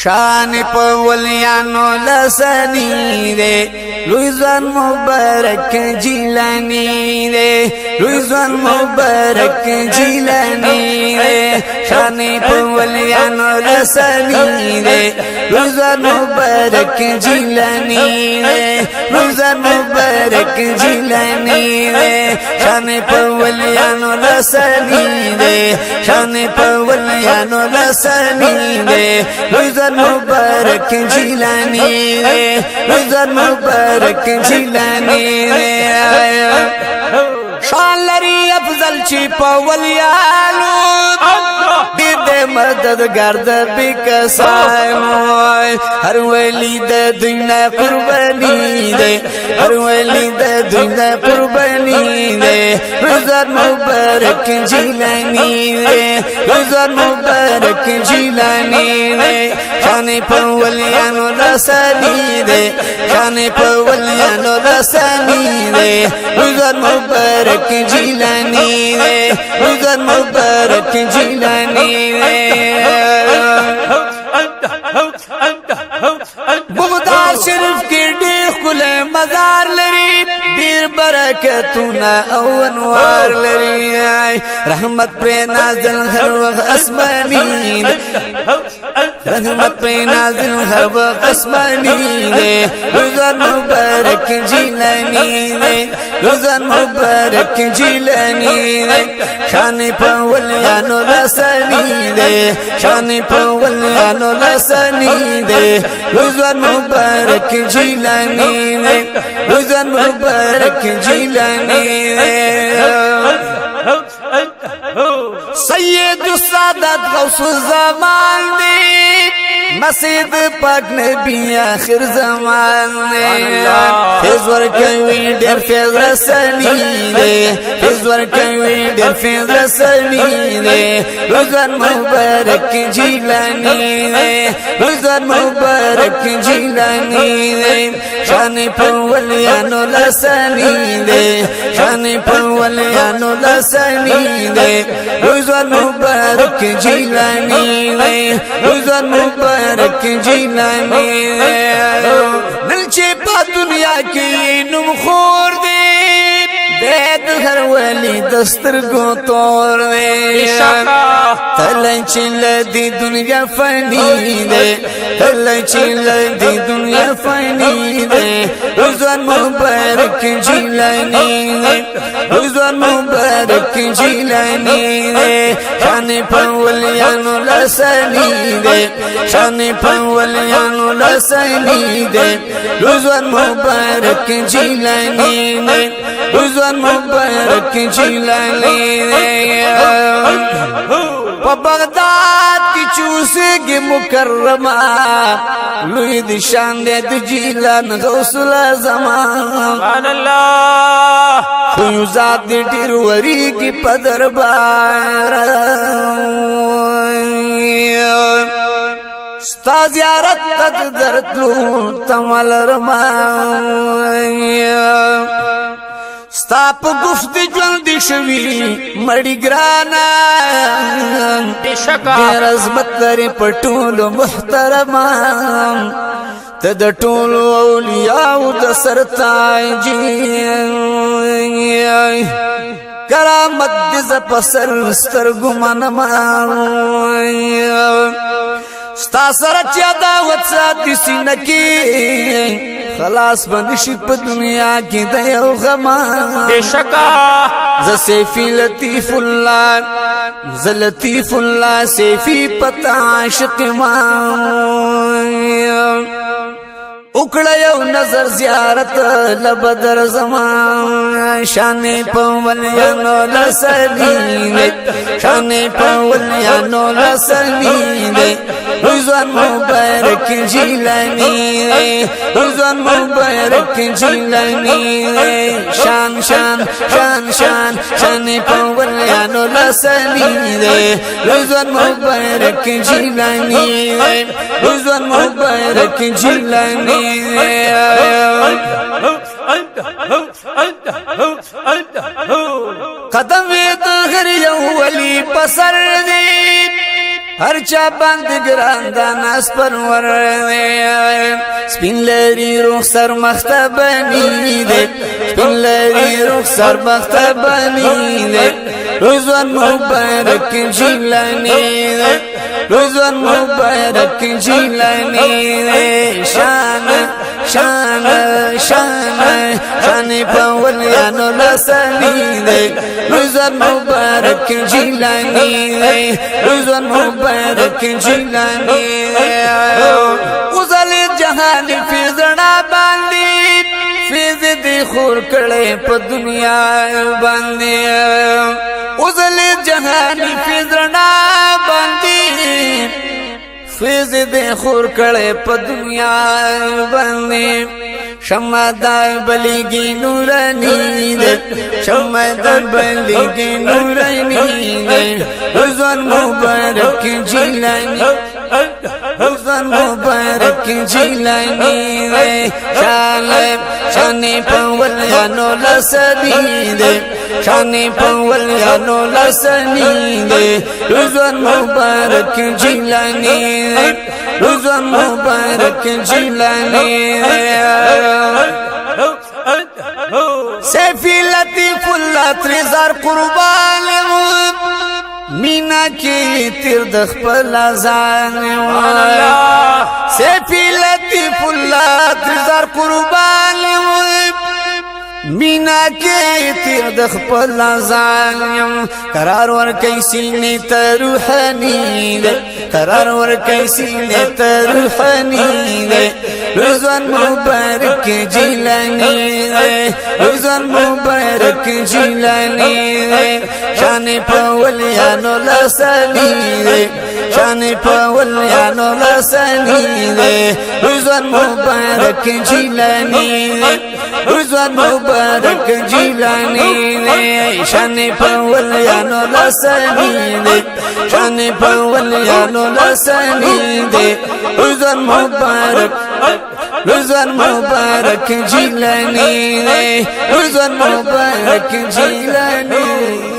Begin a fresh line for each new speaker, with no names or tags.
شان په ولیانو لسنی دے لوی ځوان مبارک جیلانی دے لوی ځوان مبارک جیلانی دے شان په ولیانو لسنی دے لوی ځوان مبارک جیلانی دے لوی ځوان مبارک جیلانی دے شان په ولیانو لسنی دے شان په ولیانو لسنی دے لوی ځوان مبارک جیلانی دے لوی ځوان مبارک جیلانی دے شان لري افضل چی په ولیانو دې مددگار د بکسانو هر ولی د دنیا قربانی دے هر ولی د دنیا قربانی دے روزار مبارک جیلانی دے روزار مبارک جیلانی دے شان په ولیانو لسانی دے شان په ولیانو لسانی دے روزار مبارک جیلانی دے روزار مبارک جیلانی دے بغداد شریف کی ډېر ښکلی مزار لري ډېر برکتونه او انوار لري رحمت پرې نازل هر وخت اسماني رحمت پرې نازل هر وخت اسماني دی روزار مبارک جیلانی دی روزار مبارک جیلانی دی شان په ولیانو لسانی دی شان په ولیانو لسانی دی روزار مبارک جیلانی دی روزار مبارک جیلانی دی سید السادات غوث الزمان دی مسجد پاک نبی آخر زمان دی فیض ورکوی ډیر فیض رسنی دی فیض ورکوی ډیر فیض رسنی دی روزار مبارک جیلانی دی روزار مبارک جیلانی دی شان په ولیانو لسانی دی شان په ولیانو لسانی دی روزار مبارک جیلانی دی روزار مبارک جیلانی نل چې په دنیا کې نوم خور دی د هر ولی دسترګو تور دی تل چې لدی دنیا فانی دی تل چې لدی دنیا فانی دی روزار مبارک جیلانی دی روزار مبارک جیلانی دی شان په ولیانو لسانی دی شان په ولیانو لسانی دی روزار مبارک جیلانی دی روزار مبارک جیلانی دی په بغداد کی چوسیږي مکرمه لوی د شان د جیلان غوث الاعظم سبحان الله خو ذات دې ډیر وریږي په دربار ستا زیارت تک درتلو تمل رما ستا په گفت ژوند شوي مړی ګرانا ډېر عظمت لري په ټولو محترمه ته د ټولو اولیاءو د سرتاج کرامت دې ز په سر سترګو منما ستا سره چې عداوت ساتي سینه کې خلاص بنشي په دنیا کې د یو غما بشکا ز سیفی لطیف الله ز لطیف الله سیفی پتا عاشق ما اکڑا یو نظر زیارت لبدر زمان شان په ولیانو لسانی دی شان په ولیانو لسانی دی روزار مبارک جیلانی دی روزار مبارک جیلانی دی شان شان شان شان شان په ولیانو لسانی دی روزار مبارک جیلانی دی روزار مبارک جیلانی قدم د هر یو ولی پسر دی هر چا باندې ګران دا ناس پرور دی سپین لري روح سر مخته بني دی سپین لري روح سر مخته بني دی رضوان مبارک جیلانی دی رضوان مبارک جیلانی دی شان پولیانو لسانی دی رضوان مبارک جیلانی دی رضوان مبارک جیلانی دی غزل جهان فیضنا باندی فیض دی خور کڑے پا دنیا باندی غزل جهان فیضنا باندی فیض دی خور کڑے پا دنیا باندی شمع دا بلیگی نورانی دے شمع دا بلیگی نورانی دے رضوان مبارک جیلانی رضوان مبارک جیلانی دے شانی پولیانو لسنی دے شانی پولیانو لسنی دے رضوان مبارک جیلانی دے رضوان مبارک جیلانی دے سیفی لطیف اللہ تریزار قربان مینا کی تیر دخ پلا زان سیفی لطیف اللہ تریزار قربان مینا کے تیر دخ پلا زان قرار ور کیسی نیتا روحانی دے قرار ور کیسی نیتا روحانی دے رضوان مبارک جیلانی دے رضوان مبارک جیلانی دے شان پولیانو لسانی دے شان پولیانو لسانی دے رضوان مبارک جیلانی دے رضوان مبارک جیلانی دے شان پولیانو لسانی دے شان پولیانو لسانی دے رضوان مبارک رضوان مبارک جیلانی دے رضوان مبارک جیلانی